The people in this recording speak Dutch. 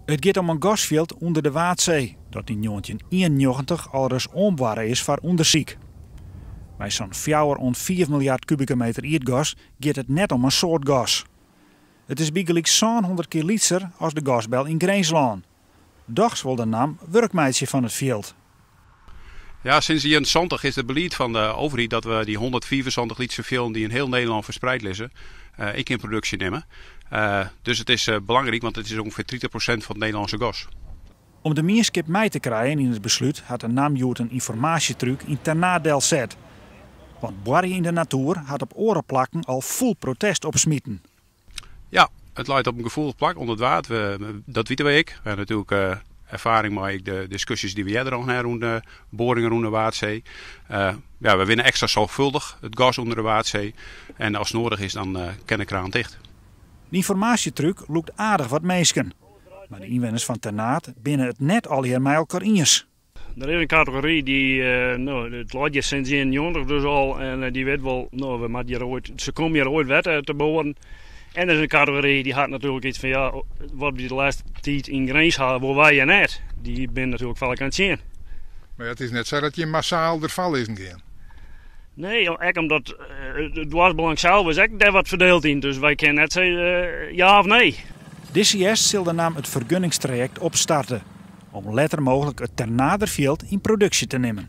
Het gaat om een gasveld onder de Waadzee, dat in 1991 al eens omwarren is voor onderzoek. Bij zo'n 4 miljard kubieke meter aardgas gaat het net om een soort gas. Het is bijgelijk 100 keer litser als de gasbel in Greenslaan. Dags wil de naam werkmeidje van het veld. Ja, sinds de jaren 70 is het beleid van de overheid dat we die 124 liter film die in heel Nederland verspreid liggen, ik in productie nemen. Dus het is belangrijk, want het is ongeveer 30% van het Nederlandse gas. Om de meerskip mee te krijgen in het besluit had de naamjoet een informatietruc in Ternadel zet. Want boeren in de natuur had op orenplakken al vol protest opsmieten. Ja, het leidt op een gevoelig plak onder het water. Dat weten we ik. We hebben natuurlijk ervaring met de discussies die we eerder al hebben rond de boringen rond de Waadzee. We winnen extra zorgvuldig het gas onder de Waadzee. En als het nodig is, dan kan de kraan dicht. De informatietruc loopt aardig wat meesken. Maar de inwoners van Ternat binnen het net al hier met elkaar eens. Er is een categorie die, het laat je sinds 91 dus al. En die weet wel, ze komen hier ooit wet te boren. En er is een categorie die had natuurlijk iets van, ja, wat we de laatste tijd in Greens hadden, waar wij je net. Die ben natuurlijk vaak aan het zien. Maar het is net zo dat je massaal er val is gaan. Nee, ook omdat het dwarsbelang zelf is ook daar wat verdeeld in. Dus wij kunnen net zeggen ja of nee. DCS zal de naam het vergunningstraject opstarten. Om later mogelijk het Ternaderveld in productie te nemen.